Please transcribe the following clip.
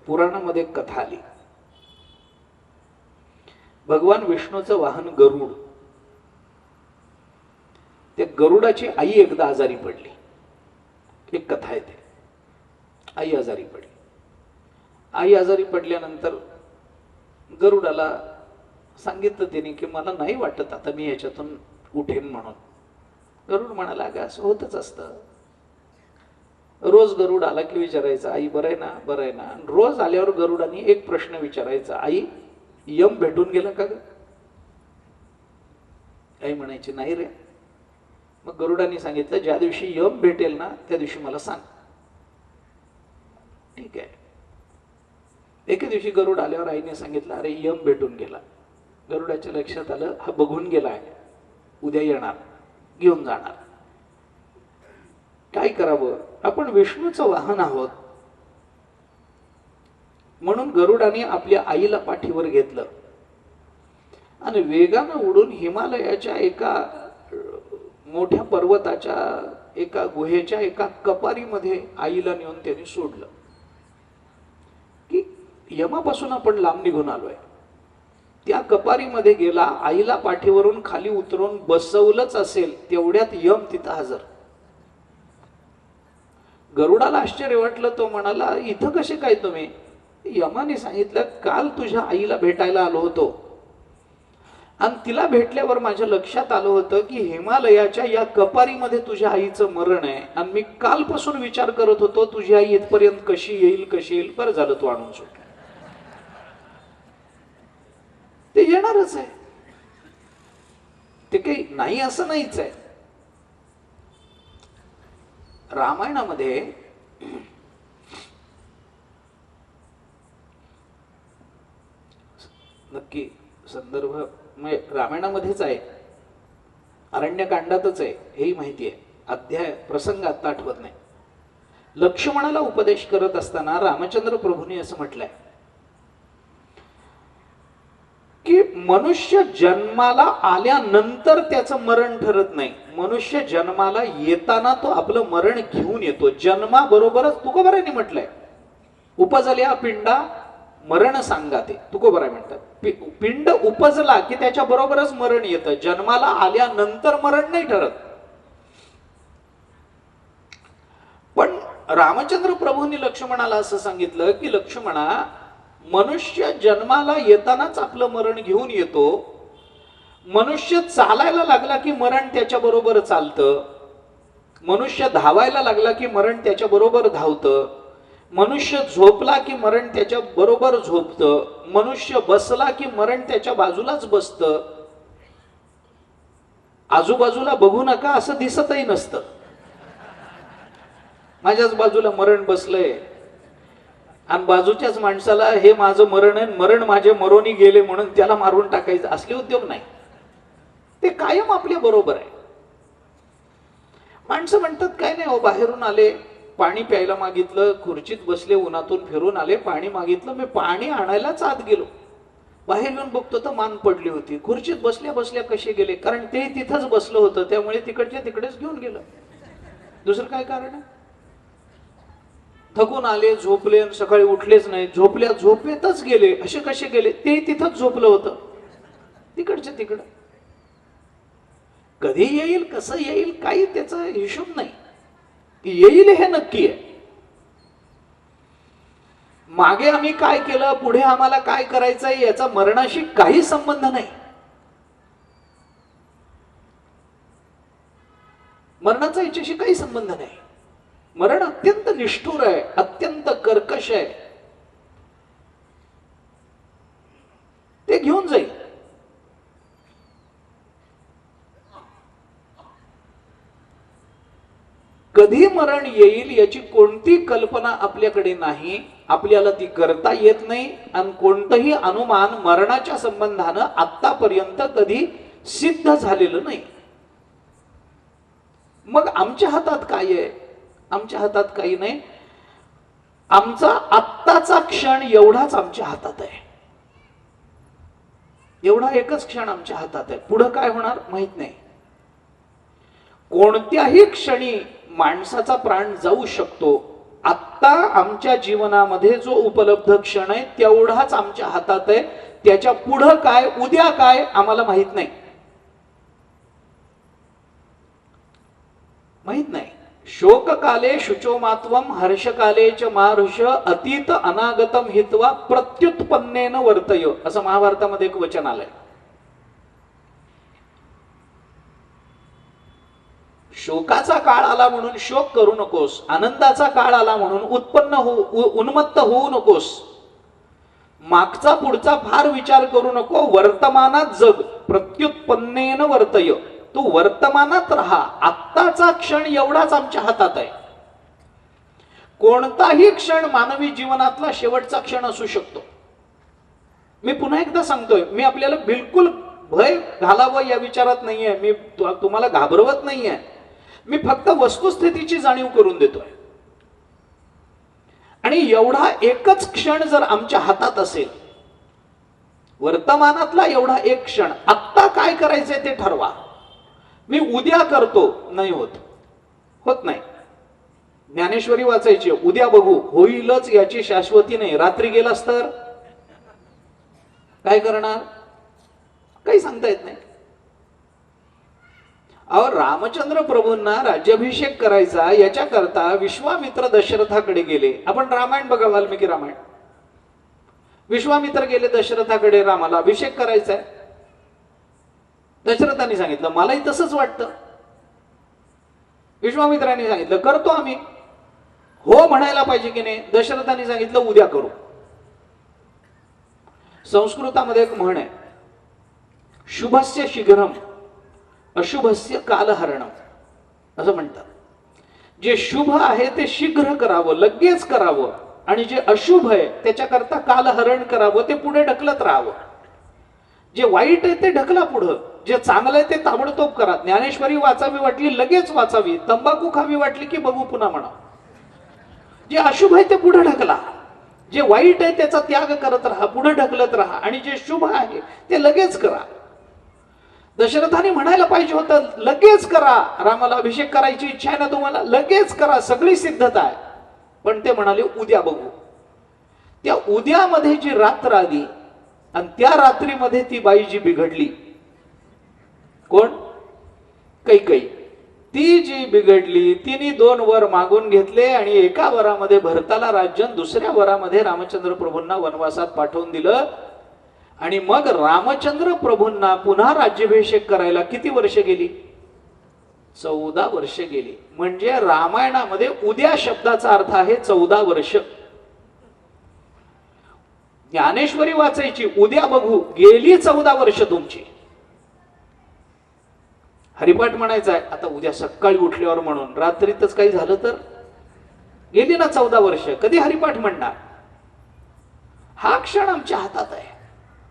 पुराणामध्ये एक कथा आली. भगवान विष्णूचं वाहन गरुड, त्या गरुडाची आई एकदा आजारी पडली. एक कथा आहे ते. आई आजारी पडली. आई आजारी पडल्यानंतर गरुडाला सांगितलं त्याने की मला नाही वाटत आता मी याच्यातून उठेन म्हणून. गरुड म्हणाला अगं असं होतच असतं. रोज गरुड आला की विचारायचा आई बरं आहे ना, बरं आहे ना. रोज आल्यावर गरुडाने एक प्रश्न विचारायचा, आई यम भेटून गेला का ग? आई म्हणायची नाही रे. मग गरुडाने सांगितलं ज्या दिवशी यम भेटेल ना त्या दिवशी मला सांग. ठीक आहे. एके दिवशी गरुड आल्यावर आईने सांगितलं अरे यम भेटून गेला. गरुडाच्या लक्षात आलं हा बघून गेलाय, उद्या येणार, घेऊन जाणार. काय करावं, आपण विष्णूचं वाहन आहोत. म्हणून गरुडाने आपल्या आईला पाठीवर घेतलं आणि वेगानं उडून हिमालयाच्या एका मोठ्या पर्वताच्या एका गुहेच्या एका कपारीमध्ये आईला नेऊन त्यांनी सोडलं की यमापासून आपण लांब निघून आलोय. त्या कपारीमध्ये गेला, आईला पाठीवरून खाली उतरून बसवलंच असेल तेवढ्यात यम तिथं हजर. गरुडाला आश्चर्य वाटलं. तो म्हणाला इथं कसे काय तुम्ही? यमाने सांगितलं काल तुझ्या आईला भेटायला आलो होतो आणि तिला भेटल्यावर माझ्या लक्षात आलं होतं की हिमालयाच्या या कपारीमध्ये तुझ्या आईचं मरण आहे आणि मी कालपासून विचार करत होतो तुझी आई इथपर्यंत कशी येईल कशी येईल. बरं झालं तू आणून सोड. ते येणारच आहे, ते काही नाही असं नाहीच आहे. रामायणामध्ये नक्की संदर्भ रामायणामध्येच आहे, अरण्यकांडातच आहे, हेही माहिती आहे. अध्याय प्रसंग आता आठवत नाही. लक्ष्मणाला उपदेश करत असताना रामचंद्र प्रभूंनी असं म्हटलंय की मनुष्य जन्माला आल्यानंतर त्याचं मरण ठरत नाही. मनुष्य जन्माला येताना तो आपलं मरण घेऊन येतो. जन्माबरोबरच तुकोबारांनी म्हटलंय उपजल्या पिंडा मरण सांगा. ते तुकोबाराय म्हणतात पिंड उपजला की त्याच्या बरोबरच मरण येतं. जन्माला आल्यानंतर मरण नाही ठरत. पण रामचंद्र प्रभूंनी लक्ष्मणाला असं सांगितलं की लक्ष्मणा, मनुष्य जन्माला येतानाच आपलं मरण घेऊन येतो. मनुष्य चालायला लागला की मरण त्याच्या बरोबर चालतं. मनुष्य धावायला लागला की मरण त्याच्या बरोबर धावतं. मनुष्य झोपला की मरण त्याच्या बरोबर झोपतं. मनुष्य बसला की मरण त्याच्या बाजूलाच बसतं. आजूबाजूला बघू नका असं दिसतही नसतं. माझ्याच बाजूला मरण बसलंय आणि बाजूच्याच माणसाला हे माझं मरण आहे, मरण माझे मरोनी गेले म्हणून त्याला मारून टाकायचं, असले उद्योग नाही. ते कायम आपल्या बरोबर आहे. माणसं म्हणतात काय नाही हो, बाहेरून आले, पाणी प्यायला मागितलं, खुर्चीत बसले, उन्हातून फिरून आले, पाणी मागितलं, मी पाणी आणायलाच आत गेलो, बाहेर येऊन बघतो तर मान पडली होती. खुर्चीत बसल्या बसल्या कसे गेले? कारण ते तिथंच बसलं होतं, त्यामुळे तिकडच्या तिकडेच घेऊन गेलं. दुसरं काय कारण आहे? थकून आले, झोपले, सकाळी उठलेच नाही, झोपल्या झोपेतच गेले. असे कसे गेले? ते तिथंच झोपलं होतं, तिकडच्या तिकडं. कधी येईल, कसं येईल, काही त्याचा हिशोब नाही. येईल हे नक्की आहे. मागे आम्ही काय केलं, पुढे आम्हाला काय करायचंय याचा मरणाशी काही संबंध नाही. मरणाचा याच्याशी काही संबंध नाही. मरण अत्यंत निष्ठुर आहे, अत्यंत कर्कश आहे. ते घेऊन जाईल. कधी मरण येईल याची कोणती कल्पना आपल्याकडे नाही, आपल्याला ती करता येत नाही आणि कोणतंही अनुमान मरणाच्या संबंधानं आतापर्यंत कधी सिद्ध झालेलं नाही. मग आमच्या हातात काय आहे? आमच्या हातात काही नाही. आमचा आत्ताचा क्षण एवढाच आमच्या हातात आहे. एवढा एकच क्षण आमच्या हातात आहे. पुढे काय होणार माहित नाही. कोणत्याही क्षणी माणसाचा प्राण जाऊ शकतो. आत्ता आमच्या जीवनामध्ये जो उपलब्ध क्षण आहे तेवढाच आमच्या हातात आहे. त्याच्या पुढं काय, उद्या काय आम्हाला माहित नाही. माहित नाही. शोककाले शुचोमात्वम हर्षकाले च मारुष अतीत अनागतम हित्वा प्रत्युत्पन्नेन वर्तय, असं महाभारतामध्ये एक वचन आलंय. शोकाचा काळ आला म्हणून शोक करू नकोस, आनंदाचा काळ आला म्हणून उन्मत्त होऊ नकोस, मागचा पुढचा फार विचार करू नको, वर्तमानात जग, प्रत्युत्पन्नेन वर्तय. तू वर्तमानात राहा. आत्ताचा क्षण एवढाच आमच्या हातात आहे. कोणताही क्षण मानवी जीवनातला शेवटचा क्षण असू शकतो. मी पुन्हा एकदा सांगतोय, मी आपल्याला बिलकुल भय घालावं या विचारात नाहीये, मी तुम्हाला घाबरवत नाहीये. मी फक्त वस्तुस्थितीची जाणीव करून देतोय. आणि एवढा एकच क्षण जर आमच्या हातात असेल, वर्तमानातला एवढा एक क्षण, आत्ता काय करायचंय ते ठरवा. मी उद्या करतो, नाही होत, होत नाही. ज्ञानेश्वरी वाचायची, उद्या बघू, होईलच याची शाश्वती नाही. रात्री गेलास तर काय करणार, काही सांगता येत नाही. अहो, रामचंद्र प्रभूंना राज्याभिषेक करायचा याच्याकरता विश्वामित्र दशरथाकडे गेले. आपण रामायण बघा, वाल्मिकी रामायण. विश्वामित्र गेले दशरथाकडे, रामाला अभिषेक करायचा आहे. दशरथांनी सांगितलं मलाही तसंच वाटतं. विश्वामित्रांनी सांगितलं करतो आम्ही. हो म्हणायला पाहिजे की नाही. दशरथांनी सांगितलं उद्या करू. संस्कृतामध्ये एक म्हण आहे, शुभस्य शीघ्रम अशुभस्य कालहरणम, असं म्हणतात. जे शुभ आहे ते शीघ्र करावं, लगेच करावं, आणि जे अशुभ आहे त्याच्याकरता कालहरण करावं, ते पुढे ढकलत राहावं. जे वाईट आहे ते ढकला पुढं, जे चांगलं आहे ते ताबडतोब करा. ज्ञानेश्वरी वाचावी वाटली लगेच वाचावी, तंबाखू खावी वाटली की बघू पुन्हा म्हणा. जे अशुभ आहे ते पुढे ढकला, जे वाईट आहे त्याचा त्याग करत राहा, पुढे ढकलत राहा, आणि जे शुभ आहे ते लगेच करा. दशरथाने म्हणायला पाहिजे होतं लगेच करा, रामाला अभिषेक करायची इच्छा आहे ना तुम्हाला, लगेच करा, सगळी सिद्धता आहे. पण ते म्हणाले उद्या बघू. त्या उद्यामध्ये जी रात्र आली आणि त्या रात्रीमध्ये ती बाई जी बिघडली, कोण, कैकेयी. ती जी बिघडली, तिने 2 वर मागून घेतले आणि एका वरामध्ये भरताला राज्य, दुसऱ्या वरामध्ये रामचंद्र प्रभूंना वनवासात पाठवून दिलं. आणि मग रामचंद्र प्रभूंना पुन्हा राज्याभिषेक करायला किती वर्ष गेली, 14 वर्ष गेली. म्हणजे रामायणामध्ये उद्या शब्दाचा अर्थ आहे 14 वर्ष. ज्ञानेश्वरी वाचायची, उद्या बघू, गेली 14 वर्ष तुमची. हरिपाठ म्हणायचा आहे, आता उद्या सकाळी उठल्यावर म्हणून, रात्रीतच काही झालं तर गेली ना 14 वर्ष, कधी हरिपाठ म्हणणार. हा क्षण आमच्या हातात आहे.